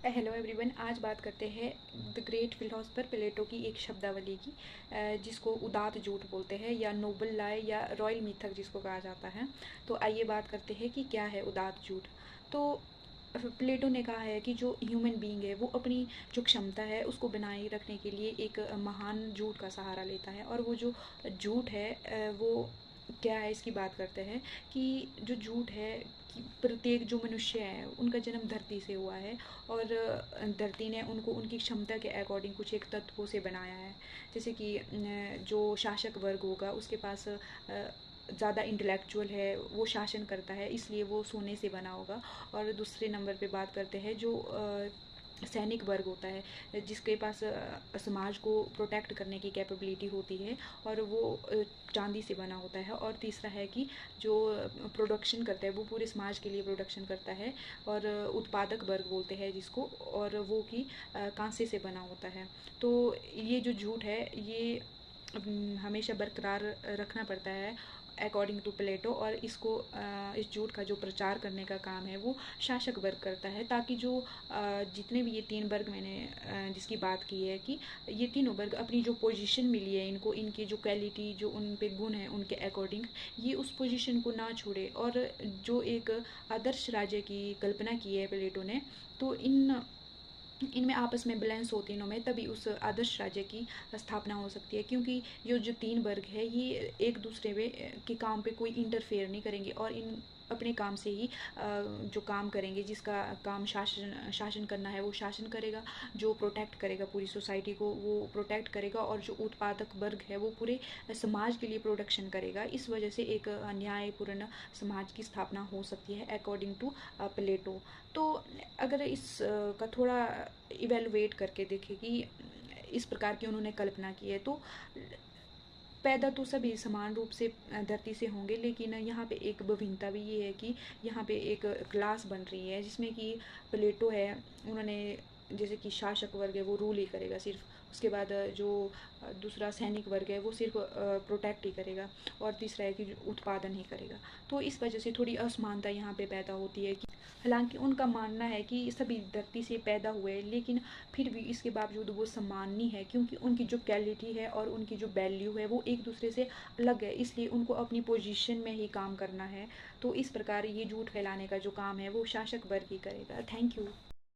Hello everyone. आज बात करते हैं द ग्रेट फिलोसफर प्लेटो की एक शब्दावली की, जिसको उदात्त झूठ बोलते हैं या नोबल लाई या रॉयल मिथक जिसको कहा जाता है। तो आइए बात करते हैं कि क्या है उदात्त झूठ। तो प्लेटो ने कहा है कि जो ह्यूमन बीइंग है वो अपनी जो क्षमता है उसको बनाए रखने के लिए एक महान झूठ का सहारा लेता है। और वो जो झूठ है वो क्या है इसकी बात करते हैं कि जो झूठ है कि प्रत्येक जो मनुष्य है उनका जन्म धरती से हुआ है और धरती ने उनको उनकी क्षमता के अकॉर्डिंग कुछ एक तत्वों से बनाया है। जैसे कि जो शासक वर्ग होगा उसके पास ज़्यादा इंटेलेक्चुअल है, वो शासन करता है इसलिए वो सोने से बना होगा। और दूसरे नंबर पे बात करते हैं जो सैनिक वर्ग होता है जिसके पास समाज को प्रोटेक्ट करने की कैपेबिलिटी होती है और वो चांदी से बना होता है। और तीसरा है कि जो प्रोडक्शन करता है वो पूरे समाज के लिए प्रोडक्शन करता है और उत्पादक वर्ग बोलते हैं जिसको, और वो कि कांसे से बना होता है। तो ये जो झूठ है ये हमेशा बरकरार रखना पड़ता है अकॉर्डिंग टू प्लेटो। और इसको इस झूठ का जो प्रचार करने का काम है वो शासक वर्ग करता है, ताकि जो जितने भी ये तीन वर्ग मैंने जिसकी बात की है कि ये तीनों वर्ग अपनी जो पोजीशन मिली है इनको, इनकी जो क्वालिटी जो उन पे गुण है उनके अकॉर्डिंग ये उस पोजीशन को ना छोड़े। और जो एक आदर्श राज्य की कल्पना की है प्लेटो ने, तो इनमें आपस में बैलेंस हो तीनों में, तभी उस आदर्श राज्य की स्थापना हो सकती है। क्योंकि ये जो तीन वर्ग है ये एक दूसरे में के काम पे कोई इंटरफेयर नहीं करेंगे और इन अपने काम से ही जो काम करेंगे। जिसका काम शासन करना है वो शासन करेगा, जो प्रोटेक्ट करेगा पूरी सोसाइटी को वो प्रोटेक्ट करेगा, और जो उत्पादक वर्ग है वो पूरे समाज के लिए प्रोडक्शन करेगा। इस वजह से एक न्यायपूर्ण समाज की स्थापना हो सकती है अकॉर्डिंग टू प्लेटो। तो अगर इस का थोड़ा इवेलुएट करके देखें कि इस प्रकार की उन्होंने कल्पना की है, तो पैदा तो सभी समान रूप से धरती से होंगे, लेकिन यहाँ पे एक भिन्नता भी ये है कि यहाँ पे एक क्लास बन रही है जिसमें कि प्लेटो है, उन्होंने जैसे कि शासक वर्ग है वो रूल ही करेगा सिर्फ, उसके बाद जो दूसरा सैनिक वर्ग है वो सिर्फ प्रोटेक्ट ही करेगा, और तीसरा है कि उत्पादन ही करेगा। तो इस वजह से थोड़ी असमानता यहाँ पे पैदा होती है कि हालांकि उनका मानना है कि सभी धरती से पैदा हुए, लेकिन फिर भी इसके बावजूद वो सम्मान नहीं है, क्योंकि उनकी जो क्वालिटी है और उनकी जो वैल्यू है वो एक दूसरे से अलग है, इसलिए उनको अपनी पोजीशन में ही काम करना है। तो इस प्रकार ये झूठ फैलाने का जो काम है वो शासक वर्ग ही करेगा। Thank you.